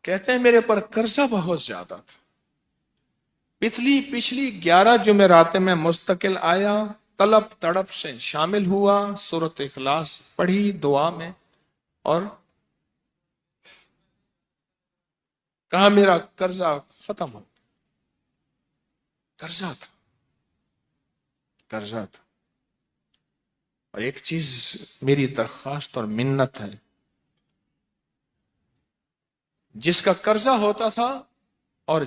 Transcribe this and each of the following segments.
کہتے ہیں میرے پر قرضہ بہت زیادہ تھا، پچھلی 11 جمعراتیں میں مستقل آیا، طلب تڑپ سے شامل ہوا، سورۃ اخلاص پڑھی دعا میں، اور کہا میرا قرضہ ختم ہو۔ قرضہ تھا، قرضہ تھا۔ اور ایک چیز میری درخواست اور منت ہے، جس کا قرضہ ہوتا تھا اور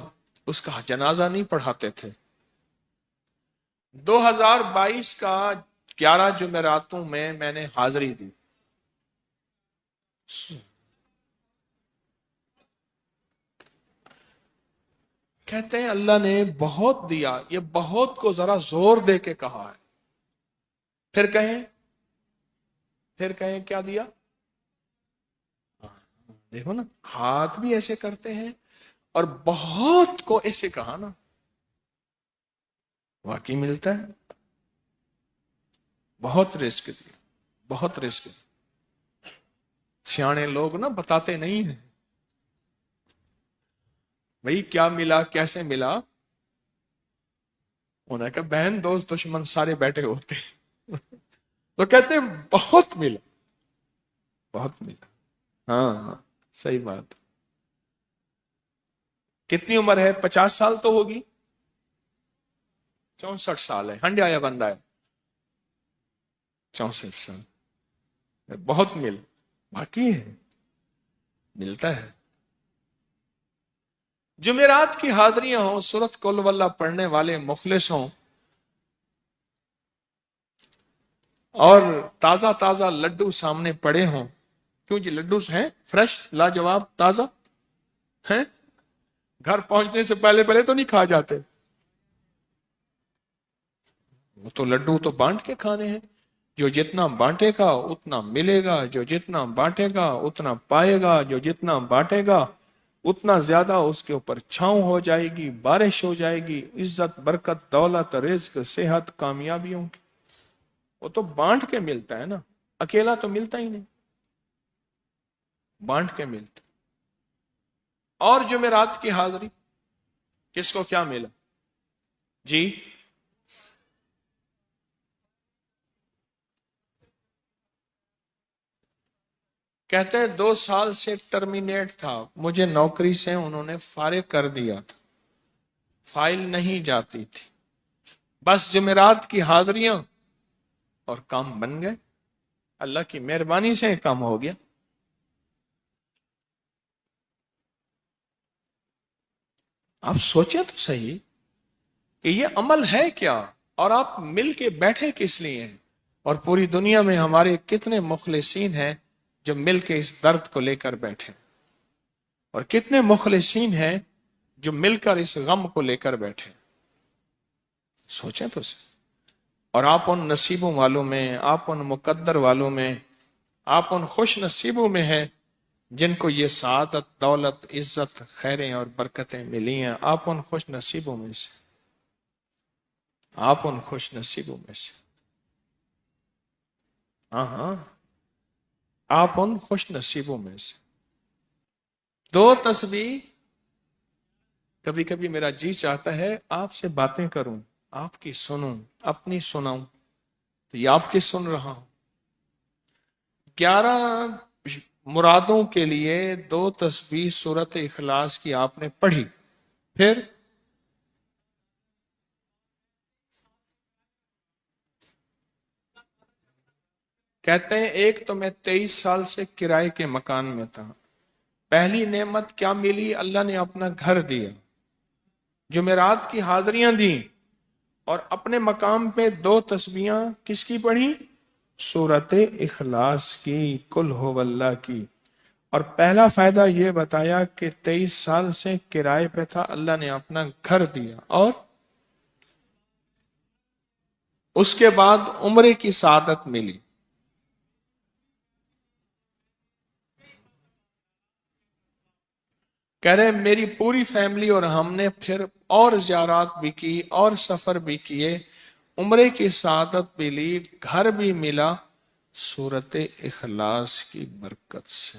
اس کا جنازہ نہیں پڑھاتے تھے، 2022 کا 11 جمعراتوں میں نے حاضری دی۔ کہتے ہیں اللہ نے بہت دیا، یہ بہت کو ذرا زور دے کے کہا ہے، پھر کہیں کیا دیا؟ دیکھو نا، ہاتھ بھی ایسے کرتے ہیں اور بہت کو ایسے کہا نا، واقعی ملتا ہے۔ بہت رزق دیا، بہت رزق دیا۔ سیانے لوگ نا بتاتے نہیں ہیں بھئی کیا ملا، کیسے ملا، انہوں نے کہا بہن دوست دشمن سارے بیٹھے ہوتے ہیں تو کہتے ہیں بہت ملا، بہت ملا۔ ہاں صحیح بات۔ کتنی عمر ہے؟ 50 سال تو ہوگی، 64 سال ہے، ہنڈیا یا بندہ ہے، 64 سال، بہت باقی ہے، ملتا ہے۔ جمعرات کی حاضریاں ہوں، سورۃ قل ہو اللہ پڑھنے والے مخلص ہوں، اور تازہ تازہ لڈو سامنے پڑے ہوں، کیوں جی لڈو ہیں فریش لاجواب تازہ ہیں، گھر پہنچنے سے پہلے تو نہیں کھا جاتے، وہ تو لڈو تو بانٹ کے کھانے ہیں، جو جتنا بانٹے گا اتنا ملے گا، جو جتنا بانٹے گا اتنا پائے گا، جو جتنا بانٹے گا اتنا زیادہ اس کے اوپر چھاؤں ہو جائے گی، بارش ہو جائے گی، عزت برکت دولت رزق صحت کامیابیوں کی، وہ تو بانٹ کے ملتا ہے نا، اکیلا تو ملتا ہی نہیں، بانٹ کے ملتا۔ اور جمعرات کی حاضری کس کو کیا ملا جی؟ کہتے ہیں 2 سال سے ٹرمینیٹ تھا، مجھے نوکری سے انہوں نے فارغ کر دیا تھا، فائل نہیں جاتی تھی، بس جمعرات کی حاضریاں اور کام بن گئے، اللہ کی مہربانی سے کام ہو گیا۔ آپ سوچیں تو صحیح کہ یہ عمل ہے کیا، اور آپ مل کے بیٹھے کس لیے ہیں، اور پوری دنیا میں ہمارے کتنے مخلصین ہیں جو مل کے اس درد کو لے کر بیٹھے، اور کتنے مخلصین ہیں جو مل کر اس غم کو لے کر بیٹھے، سوچیں تو صحیح۔ اور آپ ان نصیبوں والوں میں، آپ ان مقدر والوں میں، آپ ان خوش نصیبوں میں ہیں جن کو یہ سعادت دولت عزت خیریں اور برکتیں ملی ہیں، آپ ان خوش نصیبوں میں سے، آپ ان خوش نصیبوں میں سے، ہاں آپ ان خوش نصیبوں میں سے۔ 2 تسبیح، کبھی کبھی میرا جی چاہتا ہے آپ سے باتیں کروں، آپ کی سنوں، اپنی سناؤں، تو یہ آپ کی سن رہا ہوں۔ 11 مرادوں کے لیے 2 تسبیح سورۃ اخلاص کی آپ نے پڑھی، پھر کہتے ہیں ایک تو میں 23 سال سے کرائے کے مکان میں تھا، پہلی نعمت کیا ملی؟ اللہ نے اپنا گھر دیا، جمعرات کی حاضریاں دیں، اور اپنے مقام پہ 2 تسبیحاں کس کی پڑھی؟ سورۃ اخلاص کی، قل ہو اللہ کی۔ اور پہلا فائدہ یہ بتایا کہ 23 سال سے کرائے پہ تھا، اللہ نے اپنا گھر دیا، اور اس کے بعد عمرے کی سعادت ملی۔ کہہ رہے میری پوری فیملی اور ہم نے پھر اور زیارات بھی کی اور سفر بھی کیے، عمرے کی سعادت بھی لی، گھر بھی ملا، سورۃ اخلاص کی برکت سے۔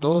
2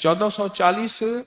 1440।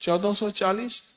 1440।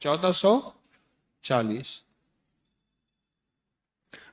1440।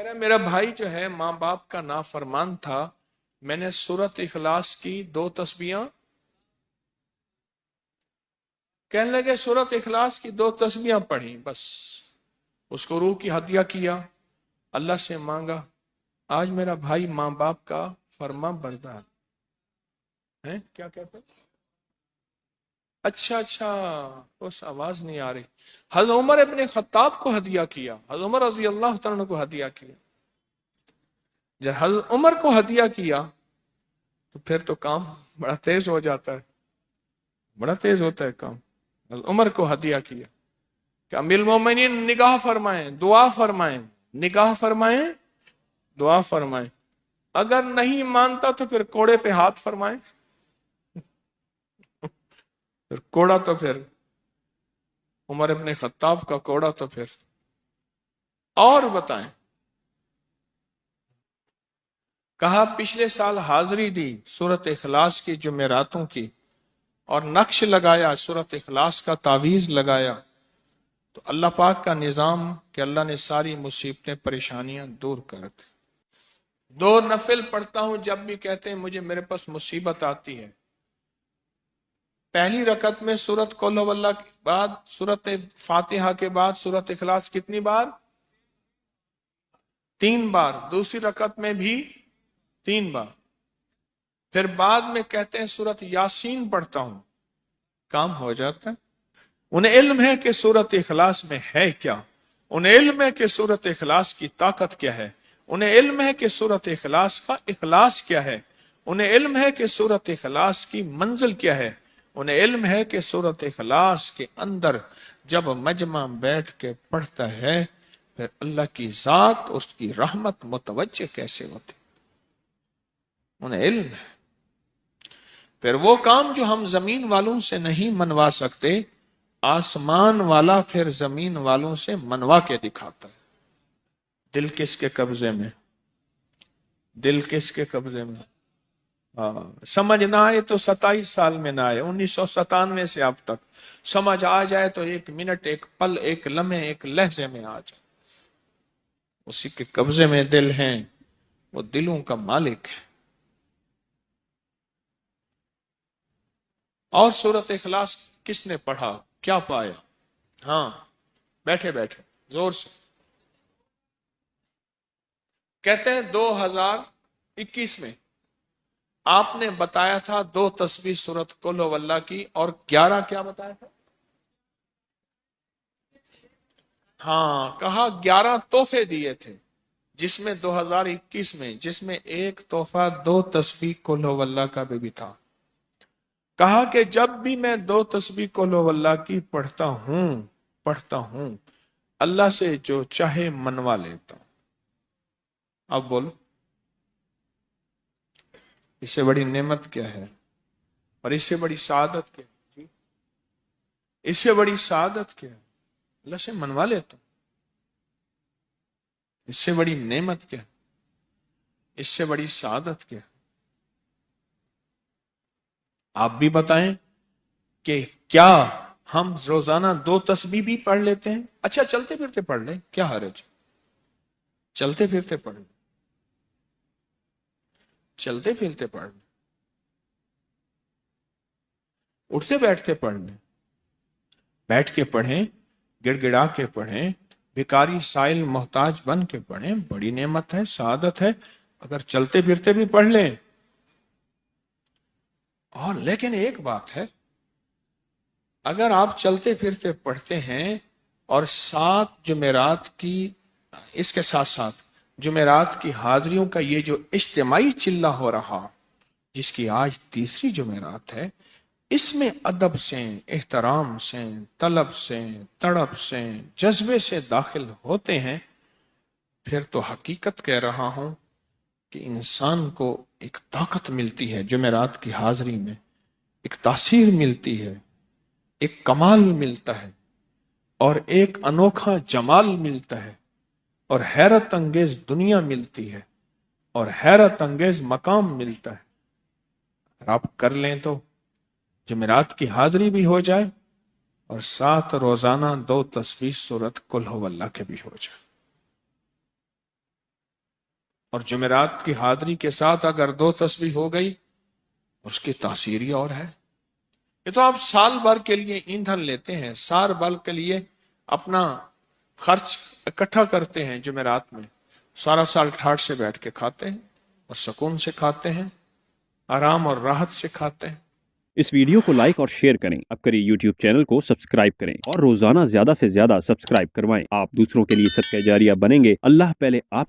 کہہ رہا میرا بھائی جو ہے ماں باپ کا نافرمان تھا، میں نے سورت اخلاص کی 2 تسبیحاں، کہنے لگے سورت اخلاص کی 2 تسبیحاں پڑھی، بس اس کو روح کی ہدیہ کیا، اللہ سے مانگا، آج میرا بھائی ماں باپ کا فرما بردار ہے۔ کیا کہتے ہیں؟ اچھا اس آواز نہیں آ رہی۔ حضرت عمر ابن خطاب کو ہدیہ کیا، حضرت عمر رضی اللہ تعالیٰ کو ہدیہ کیا۔ جب حضرت عمر کو ہدیہ کیا تو پھر تو کام بڑا تیز ہو جاتا ہے، بڑا تیز ہوتا ہے کام۔ حضرت عمر کو ہدیہ کیا کہ امیر المومنین نگاہ فرمائیں، دعا فرمائیں، نگاہ فرمائیں، دعا فرمائیں، اگر نہیں مانتا تو پھر کوڑے پہ ہاتھ فرمائیں، پھر کوڑا تو پھر عمر ابن خطاب کا کوڑا تو پھر اور بتائیں۔ کہا پچھلے سال حاضری دی سورت اخلاص کی جمعراتوں کی، اور نقش لگایا سورت اخلاص کا، تعویذ لگایا، تو اللہ پاک کا نظام کہ اللہ نے ساری مصیبتیں پریشانیاں دور کر دی۔ 2 نفل پڑھتا ہوں جب بھی کہتے ہیں مجھے میرے پاس مصیبت آتی ہے۔ پہلی رکعت میں سورت قل ہو اللہ کے بعد، سورت فاتحہ کے بعد سورت اخلاص کتنی بار؟ 3 بار۔ دوسری رکعت میں بھی 3 بار۔ پھر بعد میں کہتے ہیں سورت یاسین پڑھتا ہوں، کام ہو جاتا ہے۔ انہیں علم ہے کہ سورت اخلاص میں ہے کیا، انہیں علم ہے کہ سورت اخلاص کی طاقت کیا ہے، انہیں علم ہے کہ سورت اخلاص کا اخلاص کیا ہے، انہیں علم ہے کہ سورت اخلاص کی منزل کیا ہے، انہیں علم ہے کہ سورت اخلاص کے اندر جب مجمع بیٹھ کے پڑھتا ہے پھر اللہ کی ذات، اس کی رحمت متوجہ کیسے ہوتی، انہیں علم ہے۔ پھر وہ کام جو ہم زمین والوں سے نہیں منوا سکتے، آسمان والا پھر زمین والوں سے منوا کے دکھاتا ہے۔ دل کس کے قبضے میں؟ دل کس کے قبضے میں؟ سمجھ نہ آئے تو 27 سال میں نہ آئے، 1997 سے اب تک سمجھ آ جائے تو 1 منٹ، 1 پل، 1 لمحے، 1 لہجے میں آ جائے۔ اسی کے قبضے میں دل ہیں، وہ دلوں کا مالک ہے۔ اور سورت اخلاص کس نے پڑھا کیا پایا؟ ہاں بیٹھے بیٹھے زور سے کہتے ہیں 2021 میں آپ نے بتایا تھا 2 تسبیح سورت قل ہو اللہ کی، اور 11 کیا بتایا تھا؟ ہاں کہا 11 تحفے دیے تھے، جس میں 2021 میں جس میں ایک تحفہ 2 تسبیح قل ہو اللہ کا بھی تھا۔ کہا کہ جب بھی میں 2 تسبیح قل ہو اللہ کی پڑھتا ہوں اللہ سے جو چاہے منوا لیتا ہوں۔ اب بولو اس سے بڑی نعمت کیا ہے، اور اس سے بڑی سعادت کیا ہے؟ اس سے بڑی سعادت کیا ہے؟ اللہ سے منوا لیتا ہوں۔ اس سے بڑی نعمت کیا ہے؟ اس سے بڑی سعادت کیا ہے؟ آپ بھی بتائیں کہ کیا ہم روزانہ 2 تسبیح بھی پڑھ لیتے ہیں؟ اچھا چلتے پھرتے پڑھ لیں، کیا حرج؟ چلتے پھرتے پڑھ لیں، چلتے پھرتے پڑھ لیں، اٹھتے بیٹھتے پڑھ لیں، بیٹھ کے پڑھیں، گڑ گڑا کے پڑھیں، بھکاری سائل محتاج بن کے پڑھیں، بڑی نعمت ہے، سعادت ہے اگر چلتے پھرتے بھی پڑھ لیں۔ اور لیکن ایک بات ہے، اگر آپ چلتے پھرتے پڑھتے ہیں اور 7 جمعرات کی، اس کے ساتھ ساتھ جمعرات کی حاضریوں کا یہ جو اجتماعی چلہ ہو رہا، جس کی آج 3ری جمعرات ہے، اس میں ادب سے، احترام سے، طلب سے، تڑپ سے، جذبے سے داخل ہوتے ہیں، پھر تو حقیقت کہہ رہا ہوں کہ انسان کو ایک طاقت ملتی ہے، جمعرات کی حاضری میں ایک تاثیر ملتی ہے، ایک کمال ملتا ہے، اور ایک انوکھا جمال ملتا ہے، اور حیرت انگیز دنیا ملتی ہے، اور حیرت انگیز مقام ملتا ہے۔ اگر آپ کر لیں تو جمعرات کی حاضری بھی ہو جائے، اور ساتھ روزانہ 2 تسبیح سورت قل ہو اللہ کے بھی ہو جائے۔ اور جمعرات کی حاضری کے ساتھ اگر 2 تسبیح ہو گئی اس کی تاثیر ہی اور ہے. یہ تو آپ سال بھر کے لیے ایندھن لیتے ہیں، سال بھر کے لیے اپنا خرچ اکٹھا کرتے ہیں جمعرات میں، سارا سال ٹھاٹ سے بیٹھ کے کھاتے ہیں اور سکون سے کھاتے ہیں، آرام اور راحت سے کھاتے ہیں. اس ویڈیو کو لائک اور شیئر کریں. اب کریے یوٹیوب چینل کو سبسکرائب کریں اور روزانہ زیادہ سے زیادہ سبسکرائب کروائیں. آپ دوسروں کے لیے صدقہ جاریہ بنیں گے. اللہ پہلے آپ کے